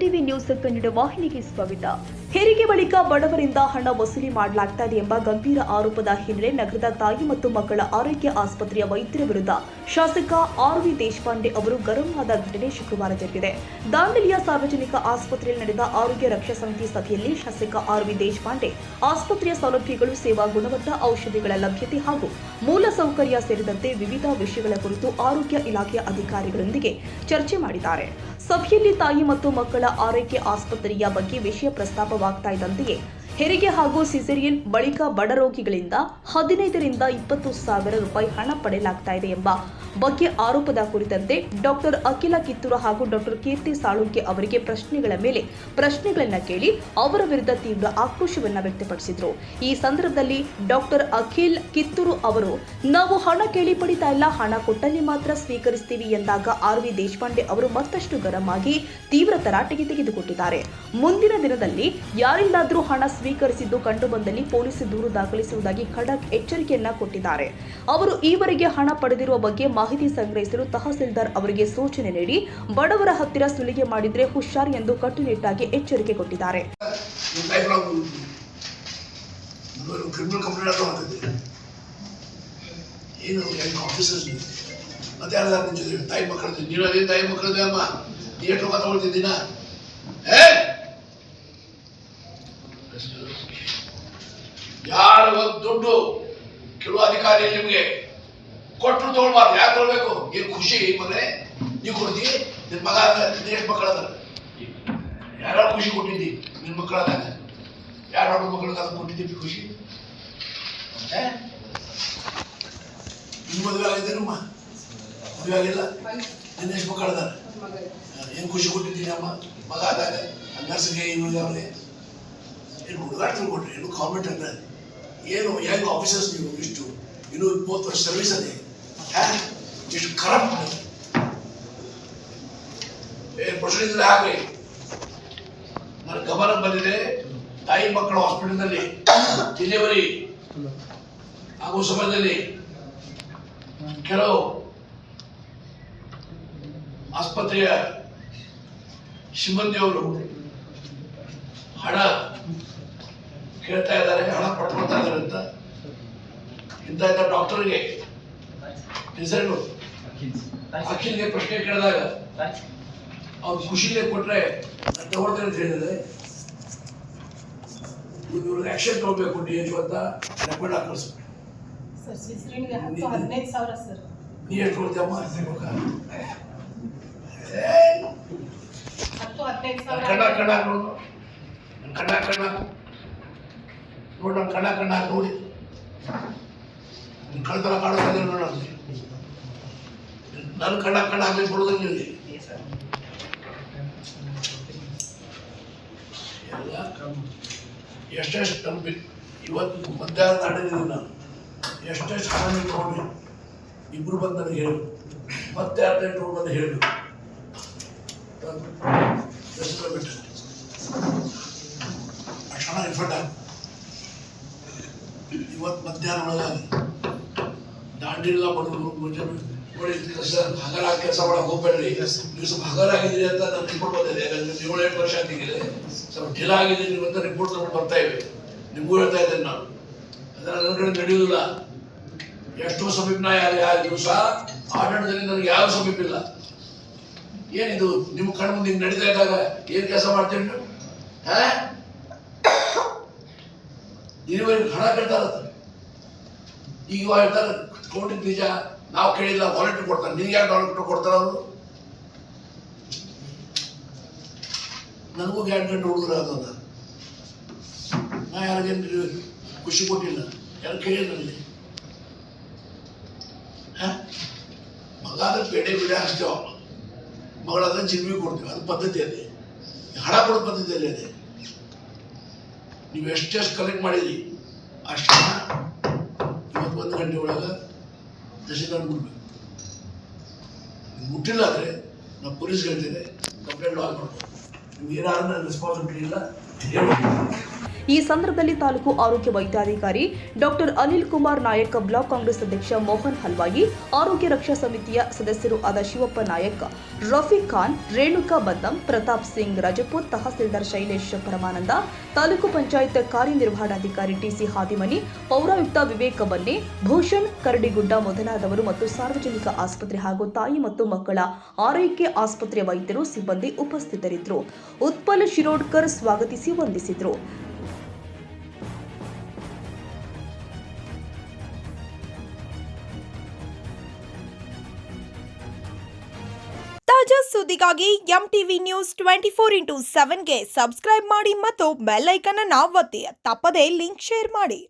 TV news Kannada ವಾಹಿನಿಗೆ ಸ್ವಾಗತ. ಹೆರಿಗೆ ಬಳಿಕ ಬಡವರಿಂದ ಹಣ ವಸೂಲಿ ಮಾಡಲಾಗ್ತಾ ಇದೆ ಎಂಬ ಗಂಭೀರ ಆರೋಪದ ಹಿನ್ನೆಲೆ ನಗರದ ತಾಯಿ ಮತ್ತು ಮಕ್ಕಳ ಆರೋಗ್ಯ ಆಸ್ಪತ್ರೆಯ ವೈದ್ಯರ ವಿರುದ್ಧ ಶಾಸಕ ಆರ್.ವಿ. ದೇಶಪಾಂಡೆ ಅವರು ಗರಂ ಆದ ಘಟನೆ ಶುಕ್ರವಾರ ಜರುಗಿದೆ. ದಾಂಡೇಲಿಯ ಸಾರ್ವಜನಿಕ ಆಸ್ಪತ್ರೆಯಲ್ಲಿ ನಡೆದ ಆರೋಗ್ಯ ರಕ್ಷಾ ಸಮಿತಿ ಸಭೆಯಲ್ಲಿ ಶಾಸಕ ಆರ್.ವಿ. ದೇಶಪಾಂಡೆ ಆಸ್ಪತ್ರೆಯ ಸೌಲಭ್ಯಗಳು, ಸೇವಾ ಗುಣಮಟ್ಟ, ಔಷಧಿಗಳ ಲಭ್ಯತೆ ಹಾಗೂ ಮೂಲ ಸೌಕರ್ಯ ಸೇರಿದಂತೆ ವಿವಿಧ ವಿಷಯಗಳ ಕುರಿತು ಆರೋಗ್ಯ ಇಲಾಖೆಯ ಅಧಿಕಾರಿಗಳೊಂದಿಗೆ ಚರ್ಚೆ ಮಾಡಿದ್ದಾರೆ. ಸಭೆಯಲ್ಲಿ ತಾಯಿ ಮತ್ತು ಮಕ್ಕಳ ಆರೈಕೆ ಆಸ್ಪತ್ರೆಯ ಬಗ್ಗೆ ವಿಷಯ ಪ್ರಸ್ತಾಪವಾಗ್ತಾ ಇದ್ದಂತೆಯೇ ಹೆರಿಗೆ ಹಾಗೂ ಸಿಸೇರಿಯನ್ ಬಳಿಕ ಬಡ ರೋಗಿಗಳಿಂದ 15 ರಿಂದ 20 ಸಾವಿರ ರೂಪಾಯಿ ಹಣ ಪಡೆಯಲಾಗ್ತಾ ಇದೆ ಎಂಬ ಬಗ್ಗೆ ಆರೋಪದ ಕುರಿತಂತೆ ಡಾಕ್ಟರ್ ಅಖಿಲ ಕಿತ್ತೂರು ಹಾಗೂ ಡಾಕ್ಟರ್ ಕೀರ್ತಿ ಸಾಳುಂಕೆ ಅವರಿಗೆ ಪ್ರಶ್ನೆಗಳ ಮೇಲೆ ಪ್ರಶ್ನೆಗಳನ್ನ ಕೇಳಿ ಅವರ ವಿರುದ್ಧ ತೀವ್ರ ಆಕ್ರೋಶವನ್ನ ವ್ಯಕ್ತಪಡಿಸಿದ್ರು. ಈ ಸಂದರ್ಭದಲ್ಲಿ ಡಾಕ್ಟರ್ ಅಖಿಲ್ ಕಿತ್ತೂರು ಅವರು, ನಾವು ಹಣ ಕೇಳಿ ಪಡಿತಾ ಇಲ್ಲ, ಹಣ ಕೊಟ್ಟಲ್ಲಿ ಮಾತ್ರ ಸ್ವೀಕರಿಸ್ತೀವಿ ಎಂದಾಗ ಆರ್.ವಿ. ದೇಶಪಾಂಡೆ ಅವರು ಮತ್ತಷ್ಟು ಗರಂ ಆಗಿ ತೀವ್ರ ತರಾಟೆಗೆ ತೆಗೆದುಕೊಂಡಿದ್ದಾರೆ. ಮುಂದಿನ ದಿನದಲ್ಲಿ ಯಾರಿಂದಾದ್ರೂ ಹಣ ಸ್ವೀಕರಿಸಿದ್ದು ಕಂಡುಬಂದಲ್ಲಿ ಪೊಲೀಸ್ ದೂರು ದಾಖಲಿಸುವುದಾಗಿ ಖಡಕ್ ಎಚ್ಚರಿಕೆಯನ್ನ ಕೊಟ್ಟಿದ್ದಾರೆ. ಅವರು ಈವರೆಗೆ ಹಣ ಪಡೆದಿರುವ ಬಗ್ಗೆ ಮಾಹಿತಿ ಸಂಗ್ರಹಿಸಲು ತಹಸೀಲ್ದಾರ್ ಅವರಿಗೆ ಸೂಚನೆ ನೀಡಿ ಬಡವರ ಹತ್ತಿರ ಸುಲಿಗೆ ಮಾಡಿದ್ರೆ ಹುಷಾರ್ ಎಂದು ಕಟ್ಟುನಿಟ್ಟಾಗಿ ಎಚ್ಚರಿಕೆ ಕೊಟ್ಟಿದ್ದಾರೆ. ಯಾರ ದುಡ್ಡು ಕೆಲವು ಅಧಿಕಾರಿ ನಿಮ್ಗೆ ಕೊಟ್ಟರು ತಗೊಳ್ಬಾರ್ದು. ಯಾಕೆ ತಗೊಳ್ಬೇಕು? ಏನ್ ಖುಷಿ ಮನೆ ನೀವು ಕೊಡ್ತಿ? ನಿನ್ ಮಗ ಎಷ್ಟು ಮಕ್ಕಳದ? ಯಾರು ಖುಷಿ ಕೊಟ್ಟಿದ್ದಿ? ನಿನ್ ಮಕ್ಕಳದಾಗ ಯಾರು ಮಕ್ಕಳಿಗೆ ಅದನ್ನು ಕೊಟ್ಟಿದ್ದೀವಿ ಖುಷಿ? ನಿನ್ ಮದುವೆ ಆಗಿದೆ? ನಮ್ಮ ಮದುವೆ ಆಗಿಲ್ಲ. ನಿನ್ನ ಎಷ್ಟು ಮಕ್ಕಳದ? ಏನ್ ಖುಷಿ ಕೊಟ್ಟಿದ್ದೀನಿ ಅಮ್ಮ ಮಗ ಆದಾಗ? ನರ್ಸ್ಗೆ ಅವ್ರಿಗೆ ಏನು ಹುಡುಗಾಟ ತಿಳ್ಕೊಟ್ರಿ? ಏನು ಕಾಮೆಂಟ್ ಅಂದ್ರೆ ಏನು ಹೆಂಗ್ ಆಫೀಸರ್ಸ್ ನೀವು ಇಷ್ಟು ಇನ್ನು 20 ವರ್ಷ ಸರ್ವಿಸ್ ಅದೇ ಇಷ್ಟು ಕರಪ್ಟ್ ಪ್ರಶ್ನೆ ಇದ್ರೆ ಹಾಗೆ ನನ್ನ ಗಮನ ಬಂದಿದೆ. ತಾಯಿ ಮಕ್ಕಳ ಹಾಸ್ಪಿಟಲ್ನಲ್ಲಿ ಡೆಲಿವರಿ ಆಗುವ ಸಮಯದಲ್ಲಿ ಕೆಲವು ಆಸ್ಪತ್ರೆಯ ಸಿಬ್ಬಂದಿಯವರು ಹಣ ಕೇಳ್ತಾ ಇದ್ದಾರೆ, ಹಣ ಪಡ್ಕೊಳ್ತಾ ಇದ್ದಾರೆ ಅಂತ. ಇಂಥ ಡಾಕ್ಟರ್ಗೆ ರಿಸಲ್ಟ್ ಅಖಿಲ್ಗೆ ಪ್ರಶ್ನೆ ಕೇಳಿದಾಗ ಅವ್ರು ಖುಷಿಗೆ ಕೊಟ್ರೆ ತಗೊಳ್ತಾರೆ ಅಂತ ಹೇಳಿದ್ರೆ ಇವ್ರಿಗೆ ಆಕ್ಷನ್ ತಗೋಬೇಕು DHO ಅಂತ ರೆಕಮೆಂಡ್ ಹಾಕಿಸ್ಬೇಕು. ನೀ ಎಷ್ಟು ಕೊಡ್ತೀಯಮ್ಮ? ಕಣ್ಣ ನೋಡು, ಕಣ್ಣ ನೋಡಿ ಕಳ್ತನ ಕಾಣುತ್ತದೆ ನೋಡ. ನನ್ನ ಕಣ್ಣ ಹಾಕ್ಲಿಕ್ಕೆ ಬರೋದಿಲ್ಲ ಇಲ್ಲಿ. ಎಲ್ಲ ಎಷ್ಟೆಷ್ಟು ನಂಬಿ ಇವತ್ತು ಮಧ್ಯಾಹ್ನ ಆಡಿದ್ದೀನಿ ನಾನು. ಎಷ್ಟೆಷ್ಟು ಹಣ ನೋಡಿ ಇಬ್ರು ಬಂದು ನನಗೆ ಹೇಳು, ಮತ್ತೆ 18 ಬಂದು ಹೇಳಬೇಕು. ಬಿಟ್ಟು ಅಷ್ಟು ಹಣ ರಿಫಂಡ್ ಆಗ. ಇವತ್ತು ಮಧ್ಯಾಹ್ನ ಒಳಗಾಗಿ ದಾಂಡಿಲ್ಲ ಬಡವರು ಮುಂಜಾನೆ ನೋಡಿ ಸರ್ ಹಗರ ಕೆಲಸ ಮಾಡಕ್ಕೆ ಹೋಗ್ಬೇಡ್ರಿ, ನೀವು ಸ್ವಲ್ಪ ಹಗರಾಗಿದ್ದೀರಿ ಅಂತ ನಾನು ರಿಪೋರ್ಟ್ ಬಂದಿದೆ. 7-8 ವರ್ಷ ಆಗಿದೆ, ಸ್ವಲ್ಪ ಢಿಲ ಆಗಿದ್ದೀನಿ ನೀವು ಅಂತ ರಿಪೋರ್ಟ್ ತಗೊಂಡು ಬರ್ತಾ ಇವೆ. ನಿಮಗೂ ಹೇಳ್ತಾ ಇದ್ದೇನೆ ನಾನು, ಅದನ್ನ ನನ್ನ ಕಡೆ ನಡೆಯುವುದಿಲ್ಲ. ಎಷ್ಟೋ ಸಮೀಪ ಯಾವ ದಿವಸ ಆಡಳಿತದಲ್ಲಿ ನನಗೆ ಯಾವ ಸಮೀಪ ಇಲ್ಲ. ಏನಿದು ನಿಮ್ಮ ಕಣ್ಣು ಮುಂದೆ ಹಿಂಗೆ ನಡೀತಾ ಇದ್ದಾಗ ಏನ್ ಕೆಲಸ ಮಾಡ್ತೀವಿ ನೀವು? ಇರುವರೆಗೆ ಹಣ ಕೇಳ್ತಾರ. ಈಗ ಹೇಳ್ತಾರೆ ಕೊಟ್ಟಿದ್ದು ನಿಜ, ನಾವು ಕೇಳಿಲ್ಲ, ವಾಲಂಟಿಯರ್ ಕೊಡ್ತಾರೆ. ನಿನ್ಗೆ ಯಾರು ವಾಲಂಟಿಯರ್ ಕೊಡ್ತಾರ? ಅವರು ನನಗೂ 2 ಗಂಟೆ ಹುಡುಗರು ಆದಲ್ಲ, ನಾ ಯಾರಿಗೇನು ಖುಷಿ ಕೊಟ್ಟಿಲ್ಲ, ಯಾರು ಕೇಳಿಲ್ಲ. ನನಗೆ ಮಗಾದ ಪೇಡೆ ಹಾಕ್ತೇವ, ಮಗಳಾದ್ರೆ ಜಿಮ್ಮಿ ಕೊಡ್ತೀವಿ, ಅದು ಪದ್ಧತಿ ಅದೇ. ಹಣ ಕೊಡೋ ಪದ್ಧತಿಯಲ್ಲಿ ಅದೇ. ನೀವು ಎಷ್ಟೆಷ್ಟು ಕಲೆಕ್ಟ್ ಮಾಡಿದ್ರಿ ಅಷ್ಟು ಹಣ ಇವತ್ತು 1 ಗಂಟೆ ಒಳಗೆ ತಹಶೀಲ್ದಾರ್ ಮುಟ್ಬೇಕು. ಮುಟ್ಟಿಲ್ಲ ಅಂದರೆ ನಾವು ಪೊಲೀಸ್ ಹೇಳ್ತೇನೆ, ಕಂಪ್ಲೇಂಟ್ ಲಾಗ್ ಮಾಡ್ಬೋದು. ನಿಮ್ಗೆ ಏನಾದ್ರೂ ರೆಸ್ಪಾನ್ಸಿಬಿಲಿಟಿ ಇಲ್ಲ. ಈ ಸಂದರ್ಭದಲ್ಲಿ ತಾಲೂಕು ಆರೋಗ್ಯ ವೈದ್ಯಾಧಿಕಾರಿ ಡಾಕ್ಟರ್ ಅನಿಲ್ ಕುಮಾರ್ ನಾಯಕ್, ಬ್ಲಾಕ್ ಕಾಂಗ್ರೆಸ್ ಅಧ್ಯಕ್ಷ ಮೋಹನ್ ಹಲ್ವಾಯಿ, ಆರೋಗ್ಯ ರಕ್ಷಾ ಸಮಿತಿಯ ಸದಸ್ಯರು ಆದ ಶಿವಪ್ಪ ನಾಯಕ್, ರಫೀಕ್ ಖಾನ್, ರೇಣುಕಾ ಬದ್ದಂ, ಪ್ರತಾಪ್ ಸಿಂಗ್ ರಜಪೂತ್, ತಹಸೀಲ್ದಾರ್ ಶೈಲೇಶ್ ಪರಮಾನಂದ, ತಾಲೂಕು ಪಂಚಾಯತ್ ಕಾರ್ಯನಿರ್ವಹಣಾಧಿಕಾರಿ ಟಿಸಿ ಹಾದಿಮನಿ, ಪೌರಾಯುಕ್ತ ವಿವೇಕ ಬನ್ನೆ, ಭೂಷಣ್ ಕರಡಿಗುಡ್ಡ ಮೊದಲಾದವರು ಮತ್ತು ಸಾರ್ವಜನಿಕ ಆಸ್ಪತ್ರೆ ಹಾಗೂ ತಾಯಿ ಮತ್ತು ಮಕ್ಕಳ ಆರೈಕೆ ಆಸ್ಪತ್ರೆ ವೈದ್ಯರು ಸಿಬ್ಬಂದಿ ಉಪಸ್ಥಿತರಿದ್ದರು. ಉತ್ಪಲ್ ಶಿರೋಡ್ಕರ್ ಸ್ವಾಗತಿಸಿ ವಂದಿಸಿದರು. ತಾಜಾ ಸುದ್ದಿಗಾಗಿ MTV ನ್ಯೂಸ್ 24/7ಗೆ ಸಬ್ಸ್ಕ್ರೈಬ್ ಮಾಡಿ ಮತ್ತು ಬೆಲ್ ಐಕಾನ್ ಅನ್ನು ಒತ್ತಿ. ತಪ್ಪದೇ ಲಿಂಕ್ ಶೇರ್ ಮಾಡಿ.